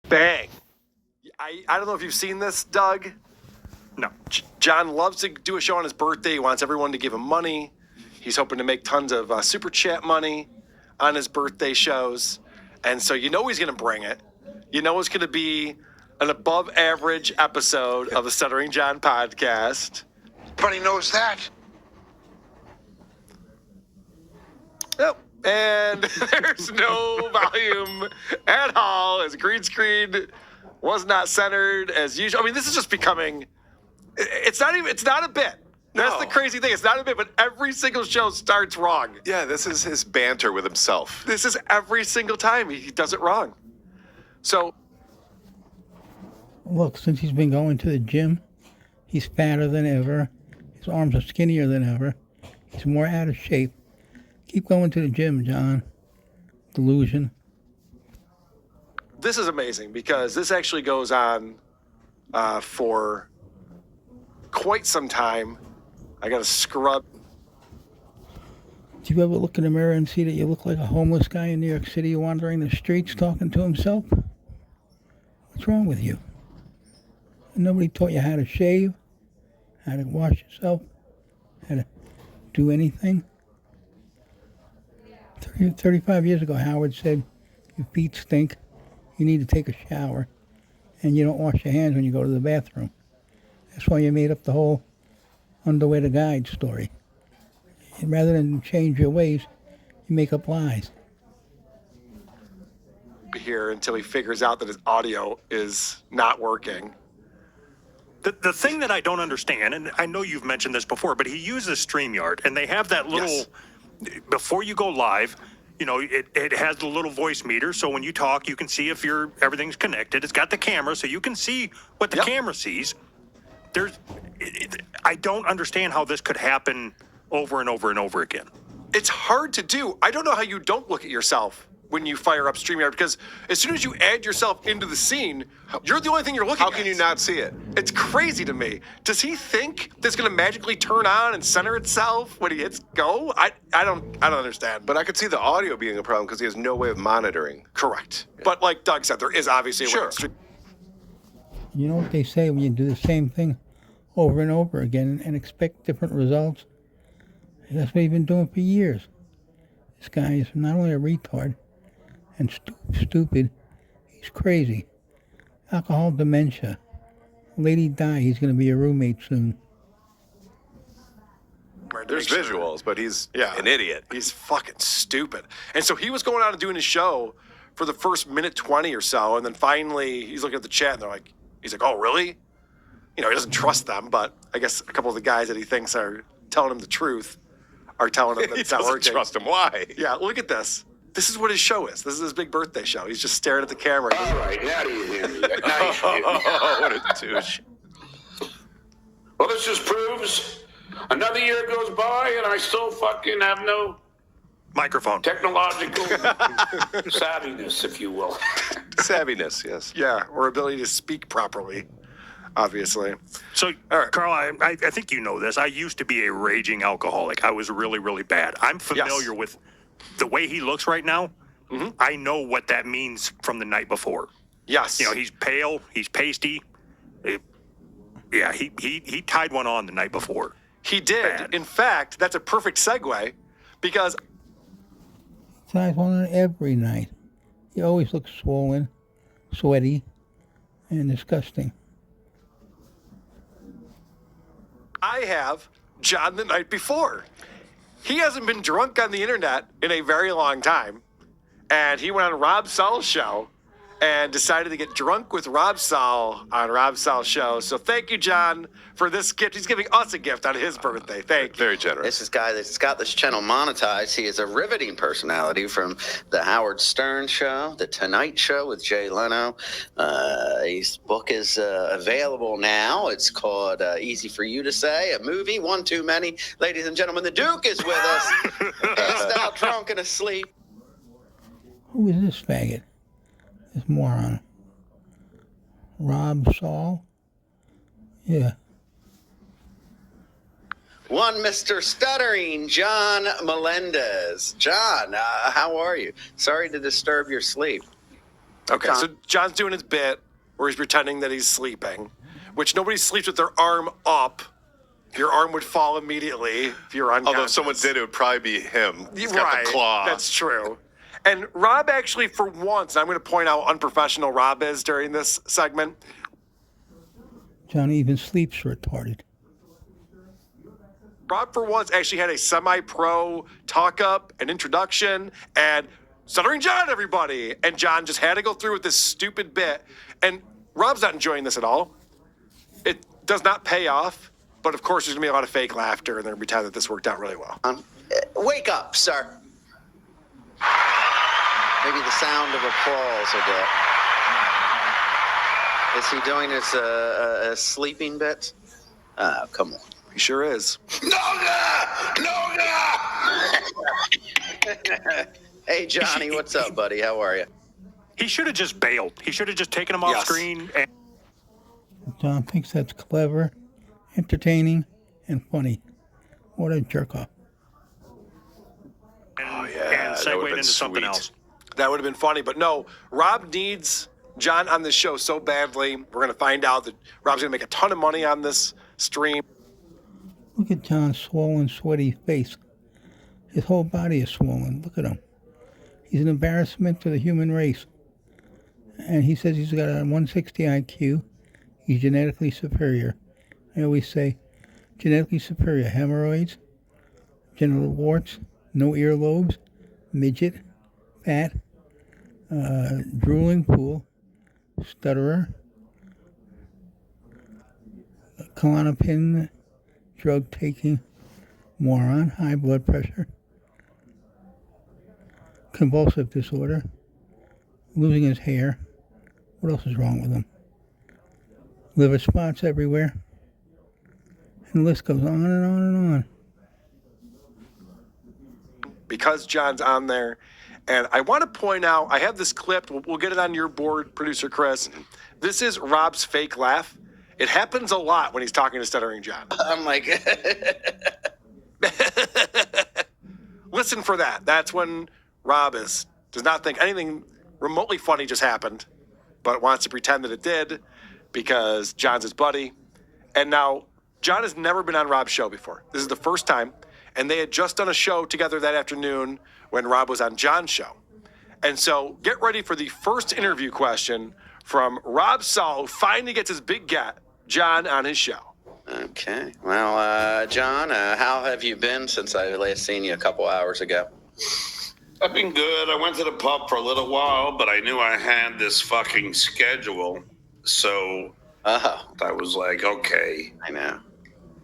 Bang. I don't know if you've seen this, Doug. No. John loves to do a show on his birthday. He wants everyone to give him money. He's hoping to make tons of super chat money on his birthday shows. And so you know he's going to bring it. You know it's going to be an above average episode of the Stuttering John podcast. Everybody knows that. Yep. And there's no volume at all. His green screen was not centered as usual. I mean, this is just becoming, it's not a bit. That's the crazy thing. It's not a bit, but every single show starts wrong. Yeah, this is his banter with himself. This is every single time he does it wrong. So, look, since he's been going to the gym, he's fatter than ever. His arms are skinnier than ever. He's more out of shape. Keep going to the gym, John. Delusion. this is amazing because this actually goes on for quite some time. I got to scrub. Do you ever look in the mirror and see that you look like a homeless guy in New York City wandering the streets talking to himself? What's wrong with you? Nobody taught you how to shave, how to wash yourself, how to do anything? 35 years ago, Howard said, your feet stink, you need to take a shower, and you don't wash your hands when you go to the bathroom. That's why you made up the whole underwear to guide story. And rather than change your ways, you make up lies. Here until he figures out that his audio is not working. The thing that I don't understand, and I know you've mentioned this before, but he uses StreamYard, and they have that little, Yes. before you go live, you know, it has the little voice meter, so when you talk, you can see if everything's connected. It's got the camera, so you can see what the camera sees. I don't understand how this could happen over and over and over again. It's hard to do. I don't know how you don't look at yourself when you fire up StreamYard, because as soon as you add yourself into the scene, you're the only thing you're looking at. How can you not see it? It's crazy to me. Does he think that's going to magically turn on and center itself when he hits go? I don't understand. But I could see the audio being a problem because he has no way of monitoring. Correct. Yeah. But like Doug said, there is obviously a way. Sure. You know what they say when you do the same thing over and over again and expect different results? That's what he's been doing for years. This guy is not only a retard and stupid, he's crazy. Alcohol dementia. Lady die, he's going to be a roommate soon. There's visuals, but he's an idiot. He's fucking stupid. And so he was going out and doing his show for the first minute 20 or so, and then finally he's looking at the chat and he's like, oh, really? You know, he doesn't trust them, but I guess a couple of the guys that he thinks are telling him the truth are telling him that it's not working. He doesn't trust him. Why? Yeah, look at this. This is what his show is. This is his big birthday show. He's just staring at the camera. All right, now do you hear me? Now Oh, what a douche. Well, this just proves another year goes by and I still fucking have no Microphone. technological savviness, if you will. Savviness, yes. Yeah, or ability to speak properly, obviously. So, All right. Carl, I think you know this. I used to be a raging alcoholic. I was really, really bad. I'm familiar with the way he looks right now. Mm-hmm. I know what that means from the night before. Yes. You know, he's pale, he's pasty. He tied one on the night before. He did. Bad. In fact, that's a perfect segue because Ties one on every night. He always looks swollen, sweaty, and disgusting. I have John the night before. He hasn't been drunk on the internet in a very long time. And he went on Rob Saul's show and decided to get drunk with Rob Saul on Rob Saul's show. So thank you, John, for this gift. He's giving us a gift on his birthday. Thank you. Very generous. This is a guy that's got this channel monetized. He is a riveting personality from the Howard Stern Show, the Tonight Show with Jay Leno. His book is available now. It's called Easy for You to Say, a movie, one too many. Ladies and gentlemen, the Duke is with us. Passed out, drunk, and asleep. Who is this faggot? This moron? Rob Saul? Yeah. One Mr. Stuttering, John Melendez. John, how are you? Sorry to disturb your sleep. Okay, John. so John's doing his bit where he's pretending that he's sleeping, which nobody sleeps with their arm up. Your arm would fall immediately if you're unconscious. Although if someone did, it would probably be him. He's got the claw. That's true. And Rob actually, for once, and I'm going to point out how unprofessional Rob is during this segment. John even sleeps retarded. Rob, for once, actually had a semi-pro talk-up, an introduction, and Stuttering John, everybody. And John just had to go through with this stupid bit. And Rob's not enjoying this at all. It does not pay off. But, of course, there's going to be a lot of fake laughter, and they're going to pretend that this worked out really well. Wake up, sir. Maybe the sound of applause will get. Is he doing his a sleeping bit? Come on. He sure is. Hey, Johnny, what's up, buddy? How are you? He should have just bailed. He should have just taken him off screen. And John thinks that's clever, entertaining, and funny. What a jerk off. and segued into something else. That would have been funny, but no, Rob needs John on this show so badly. We're going to find out that Rob's going to make a ton of money on this stream. Look at John's swollen, sweaty face. His whole body is swollen. Look at him. He's an embarrassment to the human race. And he says he's got a 160 IQ. He's genetically superior. I always say, genetically superior. Hemorrhoids, genital warts, no earlobes, midget, fat, drooling pool, stutterer, Klonopin, drug-taking moron, high blood pressure, convulsive disorder, losing his hair. What else is wrong with him? Liver spots everywhere. And the list goes on and on and on. Because John's on there. And I want to point out, I have this clip. We'll get it on your board, producer Chris. This is Rob's fake laugh. It happens a lot when he's talking to Stuttering John. I'm like, listen for that. That's when Rob does not think anything remotely funny just happened, but wants to pretend that it did because John's his buddy. And now, John has never been on Rob's show before. This is the first time. And they had just done a show together that afternoon when Rob was on John's show. And so get ready for the first interview question from Rob Saul, who finally gets his big get, John, on his show. okay. Well, John, how have you been since I last seen you a couple hours ago? I've been good. I went to the pub for a little while, but I knew I had this fucking schedule. So I was like, okay. I know.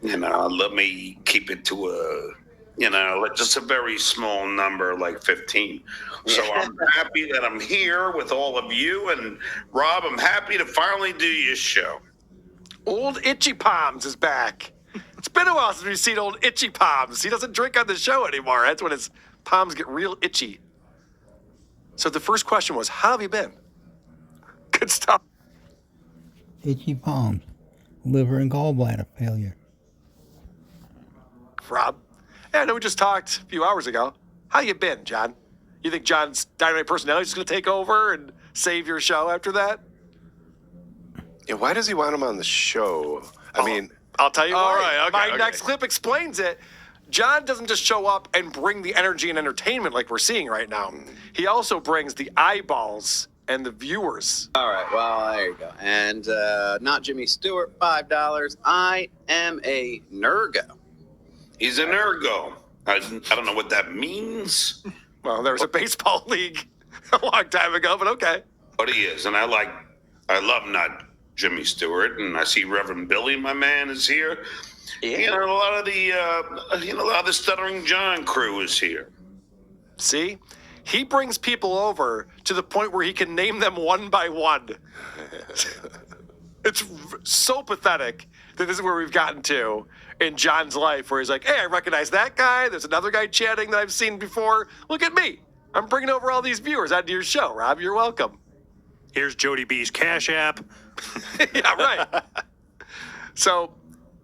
Let me keep it to just a very small number, like 15. So I'm happy that I'm here with all of you. And Rob, I'm happy to finally do your show. Old Itchy Palms is back. It's been a while since we've seen old Itchy Palms. He doesn't drink on the show anymore. That's when his palms get real itchy. So the first question was, how have you been? Good stuff. Itchy palms, liver and gallbladder failure. Rob. Yeah, I know we just talked a few hours ago. How you been, John? You think John's dynamite personality is just going to take over and save your show after that? Yeah, why does he want him on the show? I mean, I'll tell you all why. right, okay, My okay. next clip explains it. John doesn't just show up and bring the energy and entertainment like we're seeing right now. He also brings the eyeballs and the viewers. All right. Well, there you go. And not Jimmy Stewart, $5. I am a Nergo. He's an ergo. I don't know what that means, Well, there was a baseball league a long time ago, but okay. but he is. And I love not Jimmy Stewart. And I see Reverend Billy, my man, is here. Yeah. A lot of the Stuttering John crew is here. See? He brings people over to the point where he can name them one by one. It's so pathetic that this is where we've gotten to in John's life, where he's like, hey, I recognize that guy. There's another guy chatting that I've seen before. Look at me. I'm bringing over all these viewers onto your show, Rob. You're welcome. Here's Jody B's Cash App. Yeah, right. So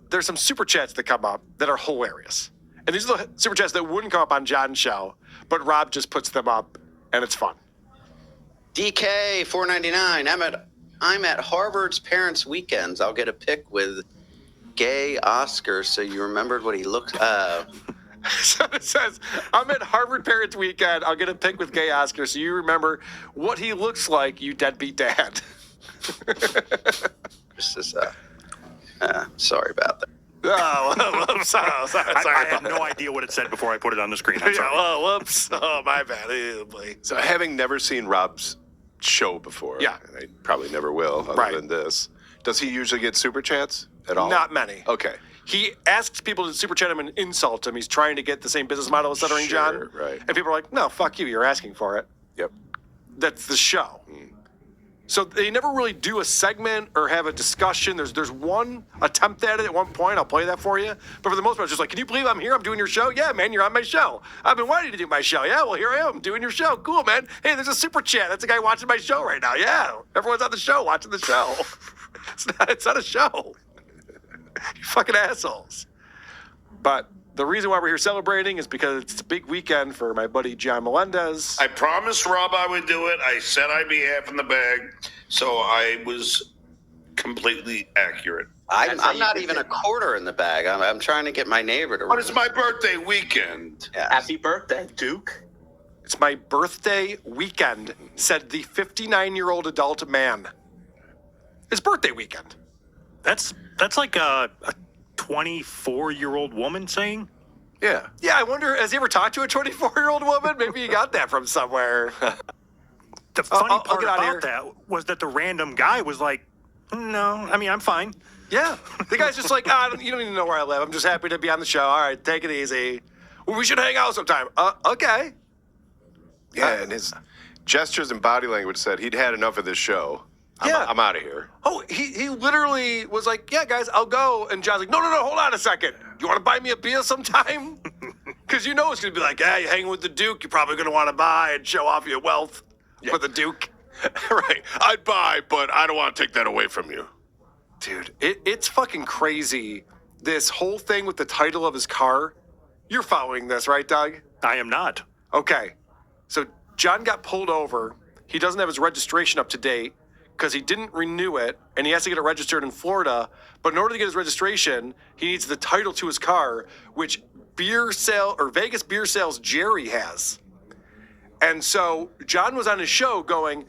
there's some super chats that come up that are hilarious. And these are the super chats that wouldn't come up on John's show, but Rob just puts them up, and it's fun. DK 499. I'm at Harvard's Parents' Weekends. I'll get a pic with gay Oscar, so you remembered what he looked. So it says, I'm at Harvard Parents Weekend. I'll get a pic with gay Oscar so you remember what he looks like, you deadbeat dad. This is sorry about that. Oh, whoops. Oh, sorry I had about no idea what it said before I put it on the screen. I'm that. sorry. Yeah, well, whoops. Oh, my bad. Oh, boy. So having never seen Rob's show before, Yeah. and I probably never will other Right. than this, does he usually get super chats at all? Not many. Okay. He asks people to super chat him and insult him. He's trying to get the same business model as Stuttering John. Sure, right. And people are like, no, fuck you. You're asking for it. Yep. That's the show. So they never really do a segment or have a discussion. There's one attempt at it at one point. I'll play that for you. But for the most part, it's just like, can you believe I'm here? I'm doing your show? Yeah, man, you're on my show. I've been wanting to do my show. Yeah, well, here I am doing your show. Cool, man. Hey, there's a super chat. That's a guy watching my show right now. Yeah, everyone's on the show watching the show. It's not a show. You fucking assholes. But the reason why we're here celebrating is because it's a big weekend for my buddy John Melendez. I promised Rob I would do it. I said I'd be half in the bag, so I was completely accurate. I'm not even a quarter in the bag. I'm trying to get my neighbor to. But it's my birthday weekend. Yeah. Happy birthday, Duke. It's my birthday weekend, said the 59-year-old adult man. It's birthday weekend. That's like a 24-year-old woman saying. Yeah. Yeah, I wonder, has he ever talked to a 24-year-old woman? Maybe he got that from somewhere. The funny I'll part get out of here. about that was that the random guy was like, no, I mean, I'm fine. Yeah. The guy's just like, you don't even know where I live. I'm just happy to be on the show. All right, take it easy. Well, we should hang out sometime. Okay. Yeah, and his gestures and body language said he'd had enough of this show. Yeah. I'm out of here. Oh, he literally was like, yeah, guys, I'll go. And John's like, no, hold on a second. You want to buy me a beer sometime? Because you know it's going to be like, hey, you're hanging with the Duke. You're probably going to want to buy and show off your wealth for the Duke. Right. I'd buy, but I don't want to take that away from you. Dude, it's fucking crazy. This whole thing with the title of his car. You're following this, right, Doug? I am not. Okay. So John got pulled over. He doesn't have his registration up to date because he didn't renew it, and he has to get it registered in Florida. But in order to get his registration, he needs the title to his car, which Vegas Beer Sales Jerry has. And so John was on his show going,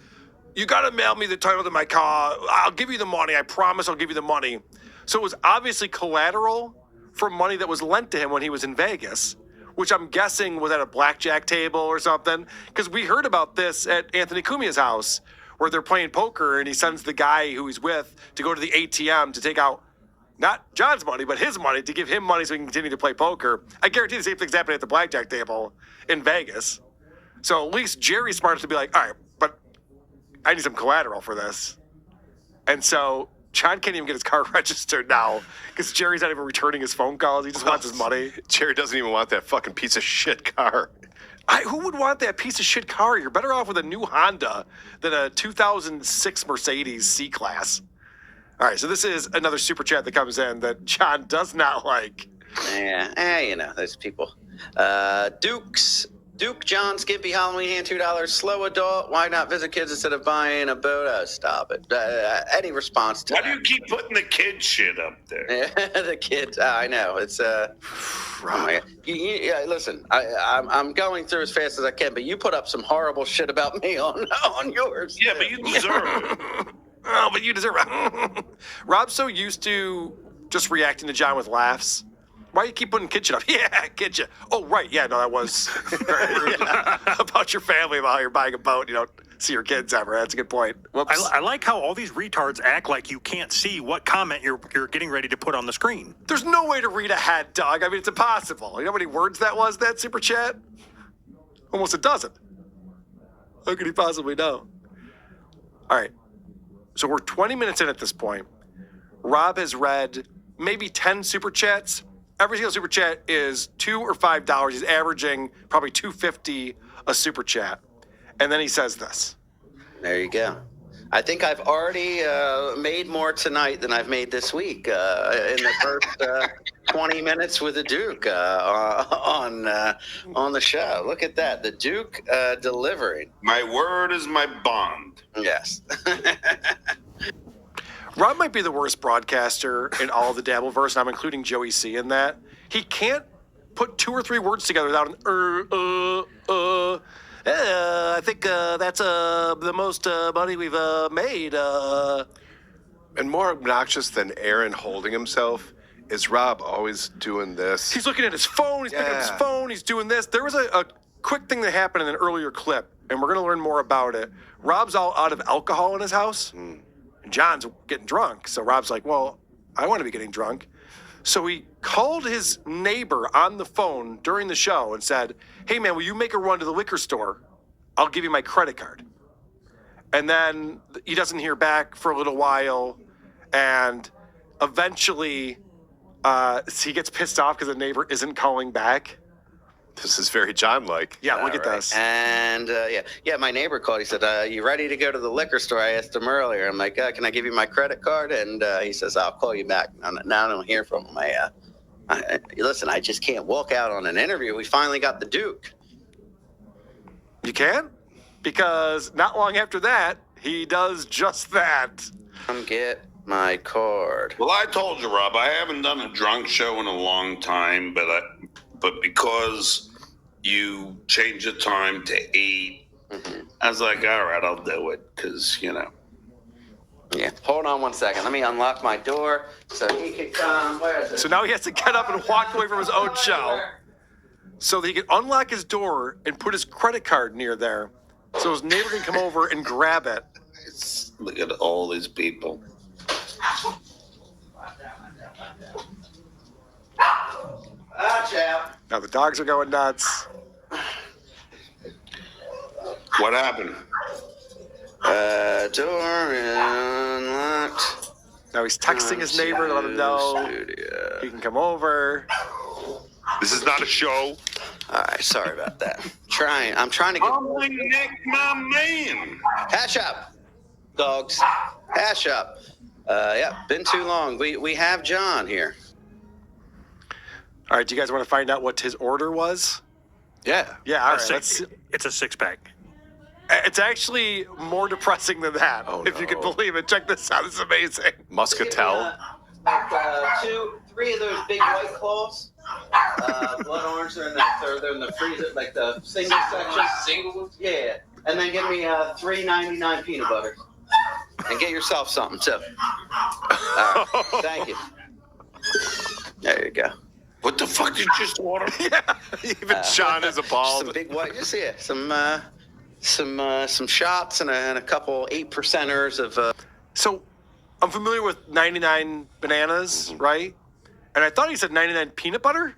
you got to mail me the title to my car. I'll give you the money. I promise I'll give you the money. So it was obviously collateral for money that was lent to him when he was in Vegas, which I'm guessing was at a blackjack table or something. Because we heard about this at Anthony Cumia's house where they're playing poker and he sends the guy who he's with to go to the ATM to take out not John's money, but his money to give him money so he can continue to play poker. I guarantee the same thing's happening at the blackjack table in Vegas. So at least Jerry's smart enough to be like, all right, but I need some collateral for this. And so John can't even get his car registered now because Jerry's not even returning his phone calls. He just wants his money. Jerry doesn't even want that fucking piece of shit car. Who would want that piece of shit car? You're better off with a new Honda than a 2006 Mercedes C-Class. All right, so this is another super chat that comes in that John does not like. Yeah, there's people. Duke John Skimpy Halloween hand $2. Slow adult. Why not visit kids instead of buying a boat? Stop it. Any response to Why that? do you keep putting the kid shit up there? The kids. I know it's. Oh my God. Listen, I'm going through as fast as I can, but you put up some horrible shit about me on yours. Yeah, but you deserve it. Oh, but you deserve it. Rob's so used to just reacting to John with laughs. Why do you keep putting kid shit up? Yeah, kid shit. Oh, right. Yeah, no, that was very rude. About your family while you're buying a boat. You don't see your kids ever. That's a good point. Whoops. I like how all these retards act like you can't see what comment you're getting ready to put on the screen. There's no way to read ahead, Doug. I mean, it's impossible. You know how many words that was, that super chat? Almost a dozen. How could he possibly know? All right. So we're 20 minutes in at this point. Rob has read maybe 10 super chats. Every single super chat is $2 or $5. He's averaging probably $2.50 a super chat. And then he says this. There you go. I think I've already made more tonight than I've made this week in the first 20 minutes with the Duke on the show. Look at that. The Duke delivering. My word is my bond. Yes. Rob might be the worst broadcaster in all of the Dabbleverse, and I'm including Joey C in that. He can't put 2 or 3 words together without an I think that's the most money we've made. And more obnoxious than Aaron holding himself is Rob always doing this. He's looking at his phone. He's picking up his Yeah. phone. He's doing this. There was a quick thing that happened in an earlier clip, and we're going to learn more about it. Rob's all out of alcohol in his house, and John's getting drunk. So Rob's like, well, I want to be getting drunk. So he called his neighbor on the phone during the show and said, hey, man, will you make a run to the liquor store? I'll give you my credit card. And then he doesn't hear back for a little while, and eventually he gets pissed off because the neighbor isn't calling back. This is very John-like. Yeah, look at All right. this. And my neighbor called. He said, you ready to go to the liquor store? I asked him earlier. I'm like, can I give you my credit card? And he says, I'll call you back. Now I don't hear from him. Listen, I just can't walk out on an interview. We finally got the Duke. You can? Because not long after that, he does just that. Come get my card. Well, I told you, Rob, I haven't done a drunk show in a long time, but because you changed the time to 8, I was like, all right, I'll do it, because, Yeah. Hold on one second. Let me unlock my door so he can come. Where is it? So now he has to get up and walk away from his own show so that he can unlock his door and put his credit card near there so his neighbor can come over and grab it. Look at all these people. Chap. Now the dogs are going nuts. What happened? Door unlocked. Now he's texting his neighbor to let him know Studio. he can come over. This is not a show. All right, sorry about that. I'm trying to get Oh, my neck, my man. hash up, dogs. Hash up. Been too long. We have John here. All right, do you guys want to find out what his order was? Yeah. Yeah, all right. Let's. It's a 6-pack. It's actually more depressing than that, Oh, if you can no. believe it. Check this out. This is amazing. Muscatel. Three of those big white claws. Blood orange. They're in the freezer, like the single section. Single ones. Yeah, and then give me $3.99 peanut butter, and get yourself something too. All right, thank you. There you go. What the fuck did you just order? Yeah. Even Sean is appalled. Some big white. Just here, some shots and a couple 8%ers of. So I'm familiar with 99 bananas, right? And I thought he said 99 peanut butter.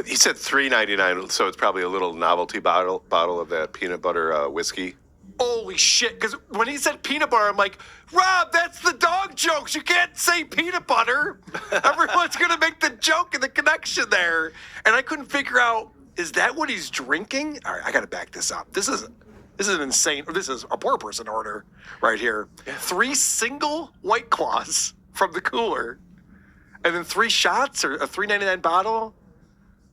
He said $3.99, so it's probably a little novelty bottle of that peanut butter whiskey. Holy shit. Because when he said peanut butter, I'm like, Rob, that's the dog jokes. You can't say peanut butter. Everyone's going to make the joke and the connection there. And I couldn't figure out, is that what he's drinking? All right, I got to back this up. This is an insane, this is a poor person order right here. 3 single White Claws from the cooler. And then 3 shots or a $3.99 bottle.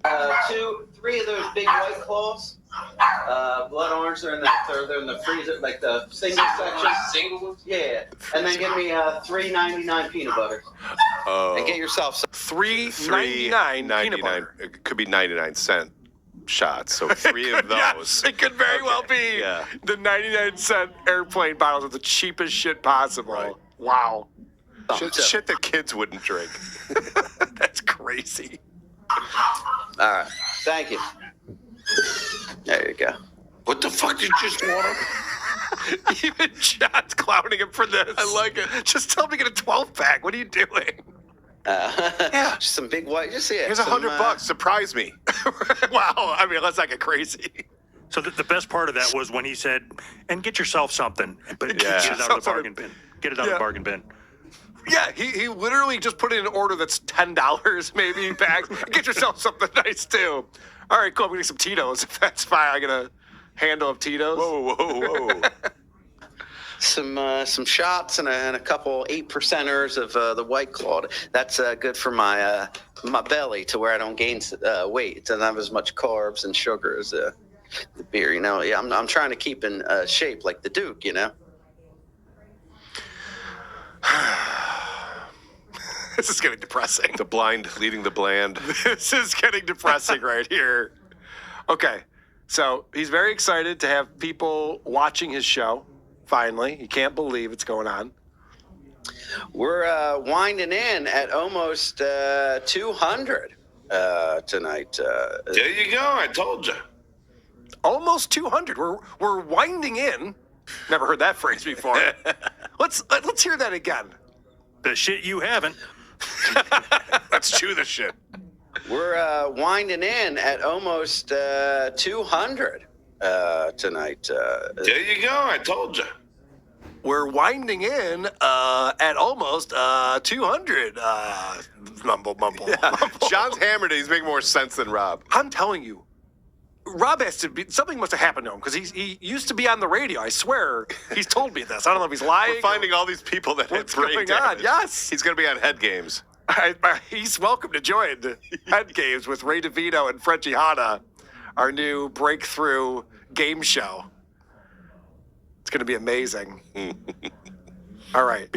3 of those big white claws. Blood orange. They're in the freezer, like the single section. Single ones. Yeah, and then give me $3.99 peanut butter, and get yourself some. $3.99 peanut butter. It could be 99-cent shots, so 3 of those. Yes, it could very well be Yeah. the 99-cent airplane bottles of the cheapest shit possible. Right. Wow. Shit that kids wouldn't drink. That's crazy. All right, thank you. There you go. What the fuck did you just order? Even John's clowning him for this. I like it. Just tell him to get a 12-pack. What are you doing? Yeah, just some big white. Just Here's $100. Surprise me. Wow. I mean, let's not get crazy. So the best part of that was when he said, "And get yourself something," but Yeah. get it out of the bargain bin. Get it out of Yeah. the bargain bin. Yeah, he literally just put in an order that's $10 maybe back. Get yourself something nice too. All right, cool. I'm getting some Tito's. If that's fine, I'm gonna handle of Tito's. Whoa. some shots and a couple 8%ers of the White Claw. That's good for my my belly to where I don't gain weight. It doesn't have as much carbs and sugar as the beer. Yeah, I'm trying to keep in shape like the Duke. This is getting depressing. The blind leading the bland. This is getting depressing right here. Okay, so he's very excited to have people watching his show. Finally, he can't believe it's going on. We're winding in at almost 200 tonight. There you go. I told you. Almost 200. We're winding in. Never heard that phrase before. Let's hear that again. The shit you haven't. Let's chew the shit. We're winding in at almost 200 tonight. There you go. I told you. We're winding in at almost 200. Mumble. John's hammered it. He's making more sense than Rob. I'm telling you, Rob has to be. Something must have happened to him because he used to be on the radio. I swear, he's told me this. I don't know if he's lying. We're finding all these people that what's had brain going damage. on. Yes, He's going to be on Head Games. he's welcome to join Head Games with Ray DeVito and Frenchie Hanna, our new breakthrough game show. It's going to be amazing. All right.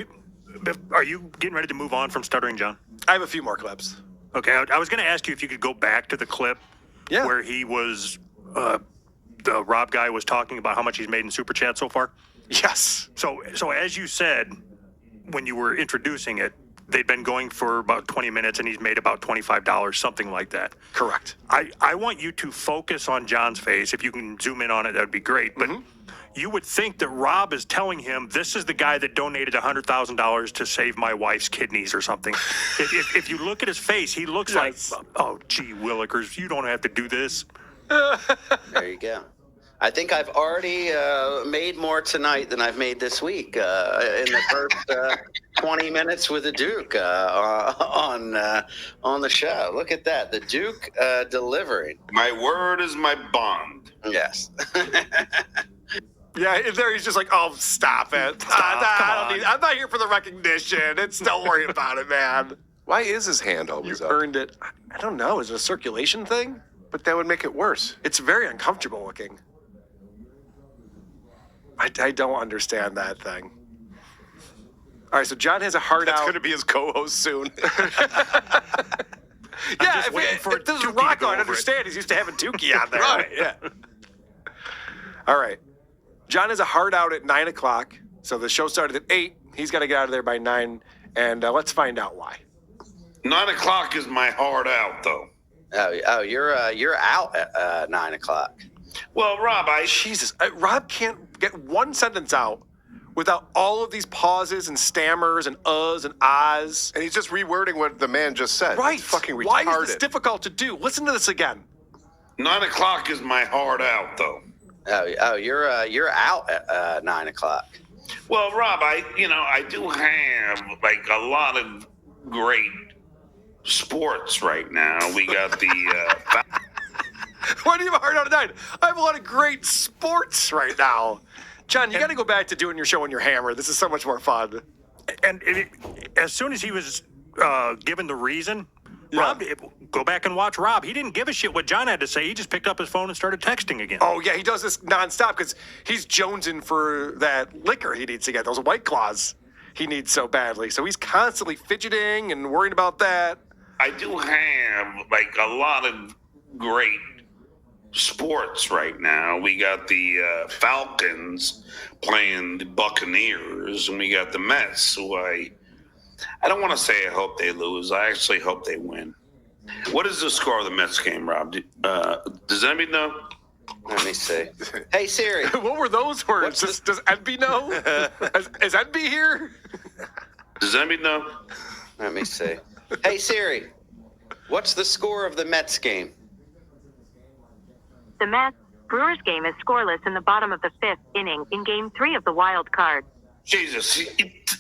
Are you getting ready to move on from Stuttering John? I have a few more clips. Okay, I was going to ask you if you could go back to the clip where he was, the Rob guy was talking about how much he's made in Super Chat so far. Yes. So as you said, when you were introducing it, they'd been going for about 20 minutes and he's made about $25, something like that. Correct. I want you to focus on John's face. If you can zoom in on it, that'd be great. But you would think that Rob is telling him, this is the guy that donated $100,000 to save my wife's kidneys or something. If you look at his face, he looks like, oh, gee, Willikers, you don't have to do this. There you go. I think I've already made more tonight than I've made this week in the first 20 minutes with the Duke on the show. Look at that. The Duke delivering. My word is my bond. Yes. Yeah, there he's just like, oh, stop it. I'm not here for the recognition. Don't worry about it, man. Why is his hand always You up? earned it. I don't know. Is it a circulation thing? But that would make it worse. It's very uncomfortable looking. I don't understand that thing. All right, so John has a heart That's out. going to be his co-host soon. Yeah, just waiting for if this is Tukey to Rocco, go I'd over understand. He's used to having Tukey on there. Right, yeah. All right. John has a hard out at 9 o'clock. So the show started at 8. He's got to get out of there by 9. And let's find out why. 9 o'clock is my hard out, though. Oh, you're out at 9 o'clock. Well, Rob, Jesus. Rob can't get one sentence out without all of these pauses and stammers and uhs and ahs. And he's just rewording what the man just said. Right. It's fucking retarded. Why is this difficult to do? Listen to this again. 9 o'clock is my hard out, though. Oh, you're out at 9 o'clock. Well, Rob, I do have like a lot of great sports right now. We got the Why do you have a hard out at 9? I have a lot of great sports right now. John, you got to go back to doing your show when you're hammered. This is so much more fun. And as soon as he was given the reason, Rob, go back and watch Rob. He didn't give a shit what John had to say. He just picked up his phone and started texting again. Oh, yeah, he does this nonstop because he's jonesing for that liquor he needs to get, those White Claws he needs so badly. So he's constantly fidgeting and worrying about that. I do have like a lot of great sports right now. We got the Falcons playing the Buccaneers, and we got the Mets, who I don't want to say I hope they lose. I actually hope they win. What is the score of the Mets game, Rob? Does anybody know? Let me see. Hey, Siri. What were those words? Does Enby know? Is Enby here? Does anybody know? Let me see. Hey, Siri. What's the score of the Mets game? The Mets-Brewers game is scoreless in the bottom of the 5th inning in Game 3 of the wild card. Jesus.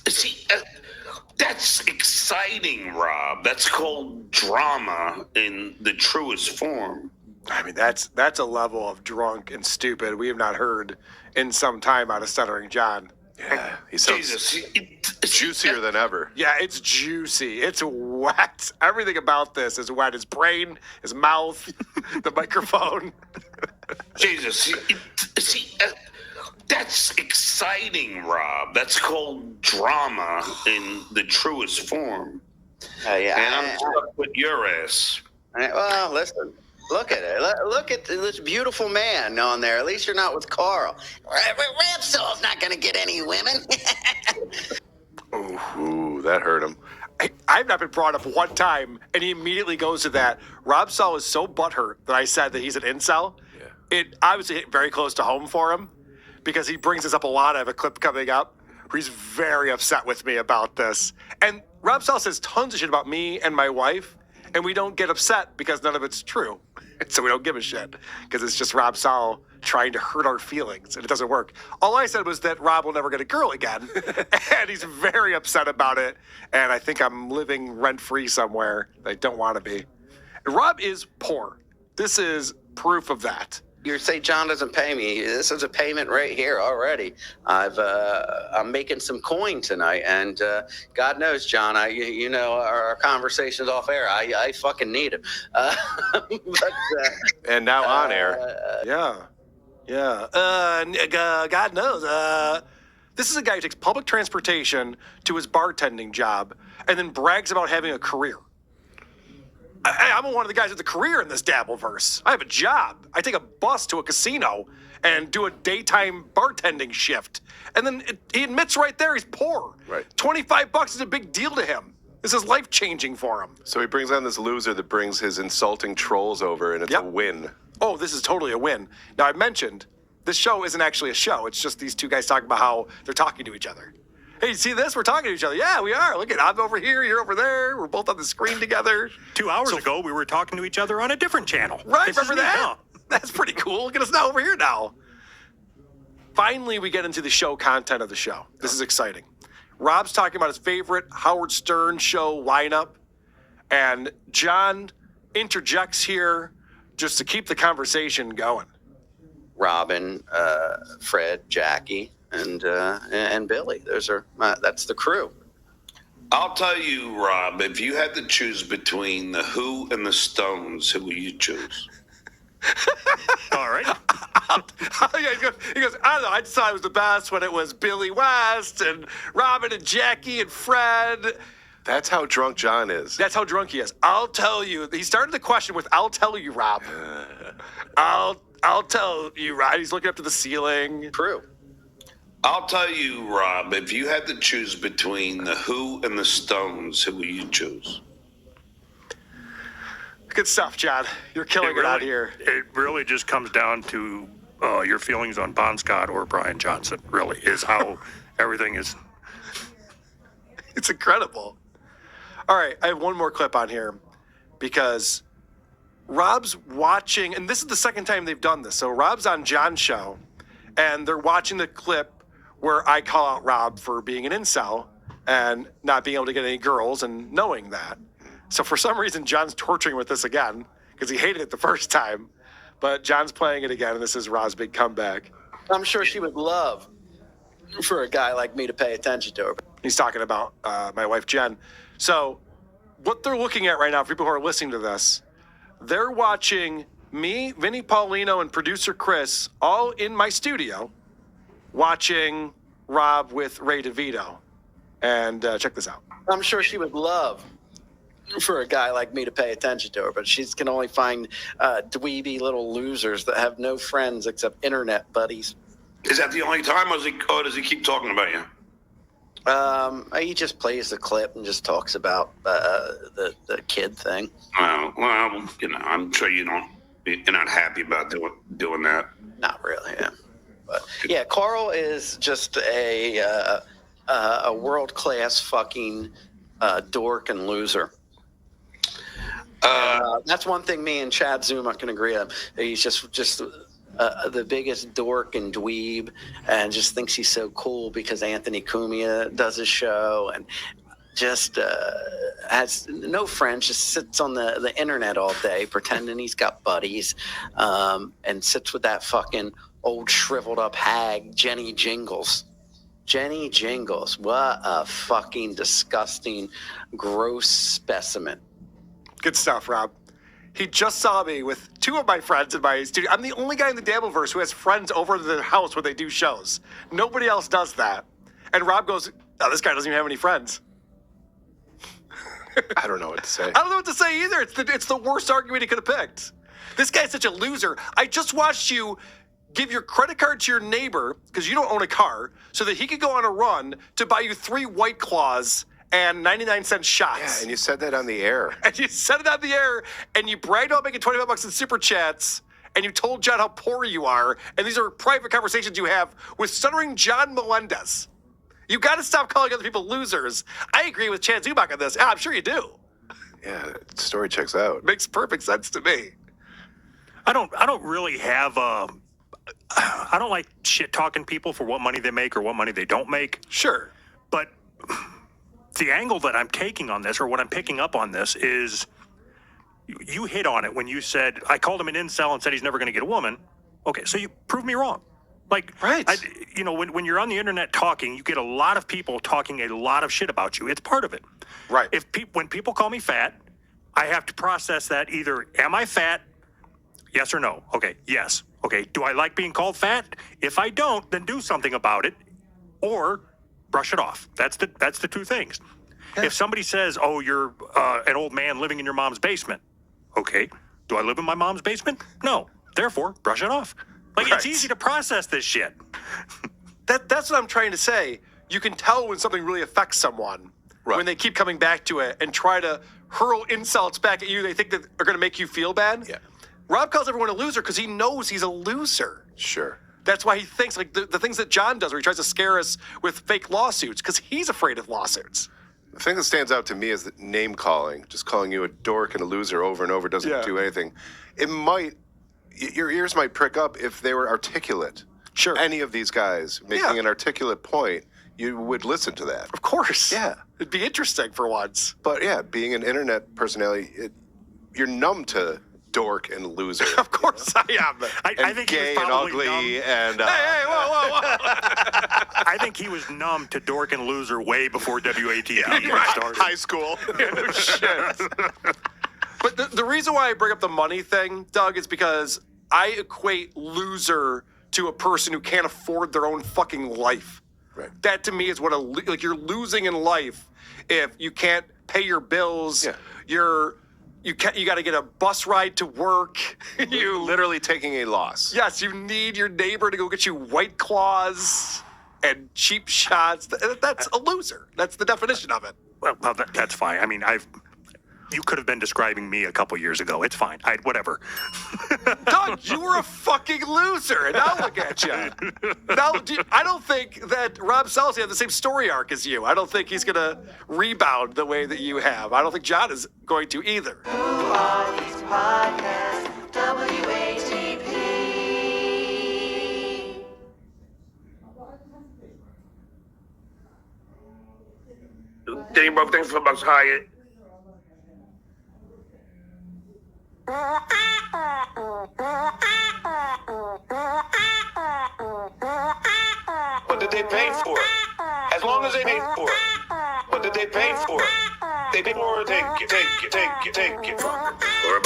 See, that's exciting, Rob. That's called drama in the truest form. I mean, that's a level of drunk and stupid we have not heard in some time out of Stuttering John. Yeah, he sounds Jesus. juicier than ever. Yeah, it's juicy. It's wet. Everything about this is wet. His brain, his mouth, the microphone. Jesus. See, that's exciting, Rob. That's called drama in the truest form. Yeah. And I'm stuck with your ass. Well, listen. Look at it. Look at this beautiful man on there. At least you're not with Carl. Rapsol's not going to get any women. Ooh, that hurt him. I've not been brought up one time, and he immediately goes to that. Rob Saul is so butthurt that I said that he's an incel. Yeah. It obviously hit very close to home for him because he brings this up a lot. I have a clip coming up where he's very upset with me about this. And Rob Saul says tons of shit about me and my wife, and we don't get upset because none of it's true. So we don't give a shit because it's just Rob Saul trying to hurt our feelings, and it doesn't work. All I said was that Rob will never get a girl again, and he's very upset about it, and I think I'm living rent-free somewhere that I don't want to be. And Rob is poor. This is proof of that. You say John doesn't pay me. This is a payment right here already. I'm making some coin tonight, and God knows, John, you know our conversations off air. I fucking need it. And now on air. Yeah. God knows. This is a guy who takes public transportation to his bartending job and then brags about having a career. I'm one of the guys with a career in this Dabbleverse. I have a job. I take a bus to a casino and do a daytime bartending shift. And then he admits right there he's poor. Right. $25 is a big deal to him. This is life-changing for him. So he brings on this loser that brings his insulting trolls over, and it's a win. Oh, this is totally a win. Now, I mentioned this show isn't actually a show. It's just these two guys talking about how they're talking to each other. Hey, you see this? We're talking to each other. Yeah, we are. Look at I'm over here. You're over there. We're both on the screen together. 2 hours ago, we were talking to each other on a different channel. Right, This is remember that? neat, huh? That's pretty cool. Look at us now over here now. Finally, we get into the show content of the show. This is exciting. Rob's talking about his favorite Howard Stern show lineup, and John interjects here just to keep the conversation going. Robin, Fred, Jackie, and Billy. That's the crew. I'll tell you, Rob, if you had to choose between the Who and the Stones, who would you choose? All right. He goes, I don't know, I just thought it was the best when it was Billy West and Robin and Jackie and Fred. That's how drunk John is. That's how drunk he is. I'll tell you. He started the question with, I'll tell you, Rob. I'll tell you, Rob. He's looking up to the ceiling. Crew. I'll tell you, Rob, if you had to choose between the Who and the Stones, who would you choose? Good stuff, John. You're killing it out here. It really just comes down to your feelings on Bon Scott or Brian Johnson, really, is how everything is. It's incredible. All right, I have one more clip on here because Rob's watching, and this is the second time they've done this. So Rob's on John's show, and they're watching the clip where I call out Rob for being an incel and not being able to get any girls and knowing that. So for some reason, John's torturing with this again because he hated it the first time. But John's playing it again, and this is Rob's big comeback. I'm sure she would love for a guy like me to pay attention to her. He's talking about my wife, Jen. So what they're looking at right now, for people who are listening to this, they're watching me, Vinny Paulino, and producer Chris all in my studio watching Rob with Ray DeVito. And check this out. I'm sure she would love for a guy like me to pay attention to her, but she can only find dweeby little losers that have no friends except internet buddies. Is that the only time, or does he keep talking about you? He just plays the clip and just talks about the kid thing. Well, I'm sure you're not happy about doing that. Not really, yeah. But yeah, Carl is just a world-class fucking dork and loser. That's one thing me and Chad Zuma can agree on. He's just the biggest dork and dweeb, and just thinks he's so cool because Anthony Cumia does his show, and just has no friends, just sits on the internet all day pretending he's got buddies, and sits with that fucking old shriveled up hag Jenny Jingles. Jenny Jingles. What a fucking disgusting, gross specimen. Good stuff, Rob. He just saw me with two of my friends in my studio. I'm the only guy in the Dabbleverse who has friends over to their house when they do shows. Nobody else does that. And Rob goes, oh, this guy doesn't even have any friends. I don't know what to say. I don't know what to say either. It's the worst argument he could have picked. This guy's such a loser. I just watched you give your credit card to your neighbor, because you don't own a car, so that he could go on a run to buy you 3 White Claws and 99-cent shots. Yeah, and you said that on the air. And you said it on the air, and you bragged about making $25 in super chats, and you told John how poor you are, and these are private conversations you have with stuttering John Melendez. You got to stop calling other people losers. I agree with Chad Zubak on this. Yeah, I'm sure you do. Yeah, the story checks out. Makes perfect sense to me. I don't really have I don't like shit talking people for what money they make or what money they don't make. Sure. But the angle that I'm taking on this, or what I'm picking up on this, is you hit on it when you said, I called him an incel and said he's never going to get a woman. Okay, so you proved me wrong. Like, right. When you're on the internet talking, you get a lot of people talking a lot of shit about you. It's part of it. Right. When people call me fat, I have to process that either, am I fat? Yes or no? Okay, yes. Okay, do I like being called fat? If I don't, then do something about it, or brush it off. That's the two things. Yeah. If somebody says, oh, you're an old man living in your mom's basement, okay, do I live in my mom's basement? No. Therefore, brush it off. Like, right. It's easy to process this shit. That's what I'm trying to say. You can tell when something really affects someone, right, when they keep coming back to it and try to hurl insults back at you they think that are going to make you feel bad. Yeah. Rob calls everyone a loser because he knows he's a loser. Sure. That's why he thinks, like, the things that John does, where he tries to scare us with fake lawsuits, because he's afraid of lawsuits. The thing that stands out to me is that name calling, just calling you a dork and a loser over and over doesn't do anything. It might, your ears might prick up if they were articulate. Sure. Any of these guys making an articulate point, you would listen to that. Of course. Yeah. It'd be interesting for once. But yeah, being an internet personality, you're numb to dork and loser. Of course I am. I think gay he was and ugly numb. and hey, whoa. I think he was numb to dork and loser way before WATP started. High school. No shit. But the reason why I bring up the money thing, Doug, is because I equate loser to a person who can't afford their own fucking life. Right. That to me is what like you're losing in life if you can't pay your bills. Yeah. You got to get a bus ride to work. You literally taking a loss. Yes, you need your neighbor to go get you White Claws and cheap shots. That's a loser. That's the definition of it. Well, that's fine. I mean, you could have been describing me a couple years ago. It's fine. Whatever. Doug, you were a fucking loser, and now look at you. Now, I don't think that Rob Sells had the same story arc as you. I don't think he's going to rebound the way that you have. I don't think John is going to either. Who are these podcasts? WATP. Danny Broke, thanks for $5 Hyatt. What did they pay for it? As long as they paid for it. What did they pay for it? They paid for it. Take it. Or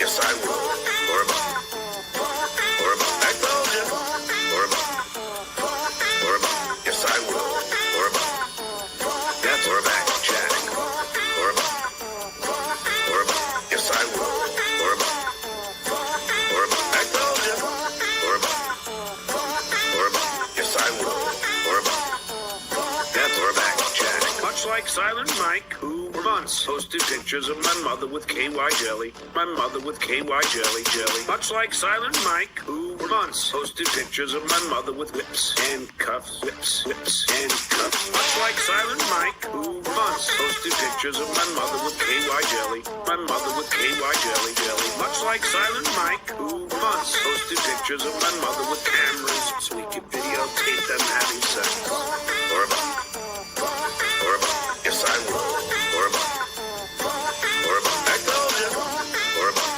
yes, I will. I told you. Yes, I will. That's back, Jack. Yes, I will. I told you. Yes, I will. That's back, Jack. Much Much like Silent Mike, who for months posted pictures of my mother with KY jelly. My mother with KY jelly. Much like Silent Mike, who for months posted pictures of my mother with whips and cuffs. Whips and cuffs. Much like Silent Mike, who for months posted pictures of my mother with KY jelly. My mother with KY jelly. Much like Silent Mike, who for months posted pictures of my mother with cameras so we could videotape them having sex. Or a buck. Or a buck. Yes, I will. Or a buck. Or a buck. I told you. Or a buck.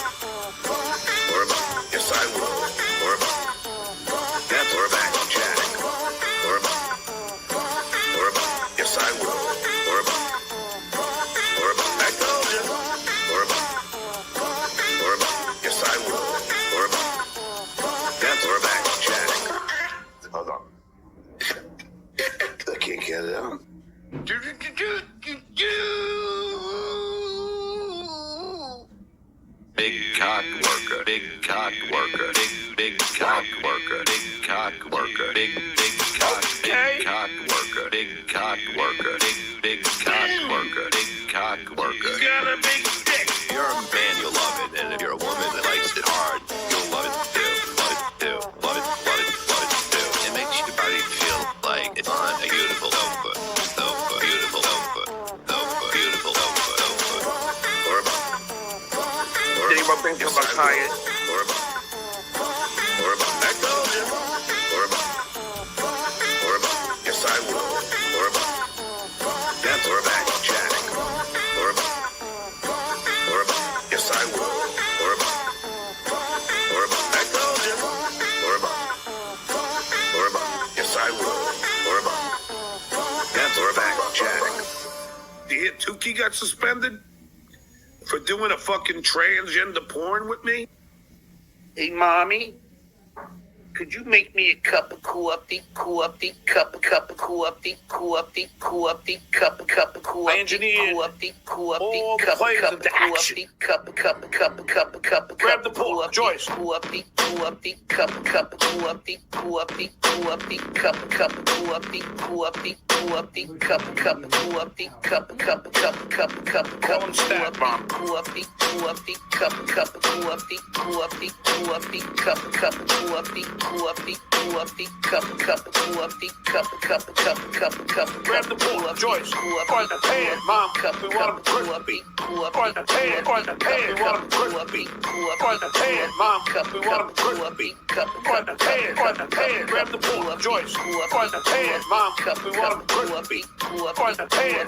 Or a buck. Yes, I will. Or a buck. That's or a back jack. Or a buck. Or a buck. Yes, I will. Or a buck. Or a buck. I told you. Or a buck. Or a buck. Yes, I will. Or a buck. That's or a back jack. Hold on. I can't get it out. Big cock worker, big cock worker, big cock worker, big cock worker, big cock worker, big cock worker, big cock worker, big cock worker. You got a big dick. If you're a man, you'll love it, and if you're a woman that likes it hard, you'll love it too. Love it too. Love it, love it, love it too. It makes your body feel like it's on a beautiful sofa, beautiful sofa, beautiful sofa. Or a buck. Did you bring to my client? Or a buck. Or a buck. I told you. Or a buck. Or a buck. Yes, I will. Or a buck. That's or a back jack. Or a buck. Or a buck. Yes, I will. Or a buck. Or a buck. I told you. Or a buck. Or a buck. Yes, I will. Or a buck. That's or a back jack. Do you hear Tukey got suspended? For doing a fucking transgender porn with me? Hey, mommy, could you make me a cup of cup of cup of cup of I engineered all the plays into action. Grab the pull, Joyce. Call him Stat Bomb. Grab the pull, Joyce. On the pan, Mom. We want him crispy. On the pan, we want him crispy. On the pan, Mom. We want him crispy. On the pan, grab the pull, Joyce. On the pan, Mom. We want him crispy. On the pan, we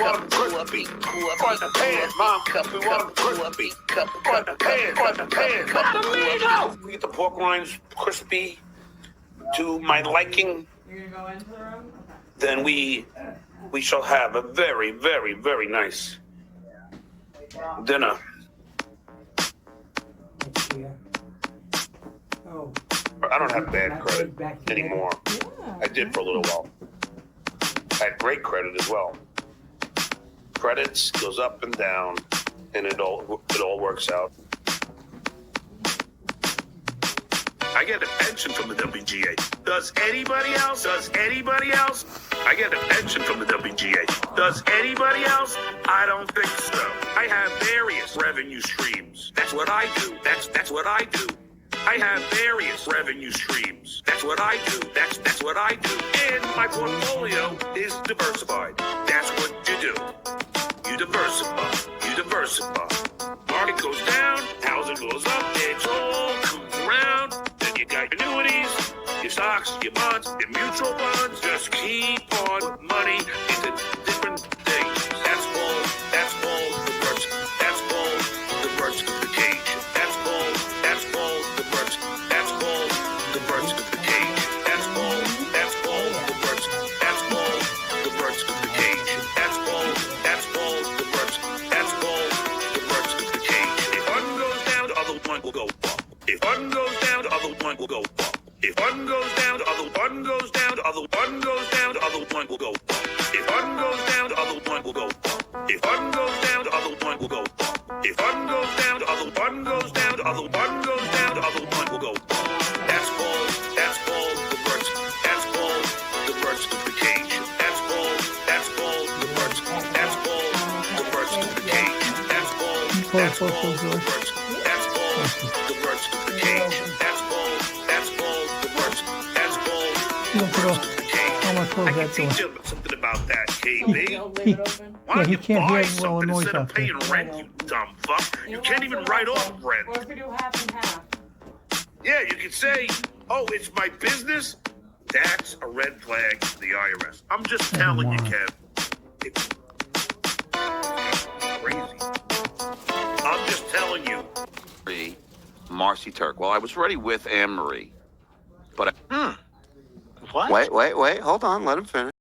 want him crispy. On the pan, Mom. We want him crispy. On the pan, cut the meat out. We get the pork rinds crispy to my liking. Then we shall have a very, very, very nice dinner. I don't have bad credit anymore. I did for a little while. I had great credit as well. Credits goes up and down, and it all works out. I get a pension from the WGA. Does anybody else? I get a pension from the WGA. Does anybody else? I don't think so. I have various revenue streams. That's what I do. That's what I do. I have various revenue streams. That's what I do. That's what I do. And my portfolio is diversified. That's what you do. You diversify. Market goes down, housing goes up, it all comes around. Then you got your annuities, your stocks, your bonds, your mutual funds. Just keep on putting money into different things. That's all diversification. That's all diversification. That's all diversification. That's all diversification. That's all diversification. If one goes down, the other one will go up. If one goes down, the other one will go up. If one goes down, the other one goes down, the other one goes down, the other one will go up. If one goes down, the other one will go up. If one goes down, the other one will go up. If one goes down, the other one goes down, the other one goes down, the other one will go up. That's all diversification. That's all diversification. That's all divorce. That's all divorce. The cage. That's all. That's all divorce. That's all divorce. The cage. I can teach you something about that, KB. Why don't you buy something instead of paying rent, you dumb fuck? You can't even write off rent. Or if we do half and half. Yeah, you could say, oh, it's my business. That's a red flag to the IRS. I'm just telling you, Kev. It's crazy. I'm just telling you. Marcy Turk. Well, I was already with Anne Marie. But What? Wait. Hold on. Let him finish.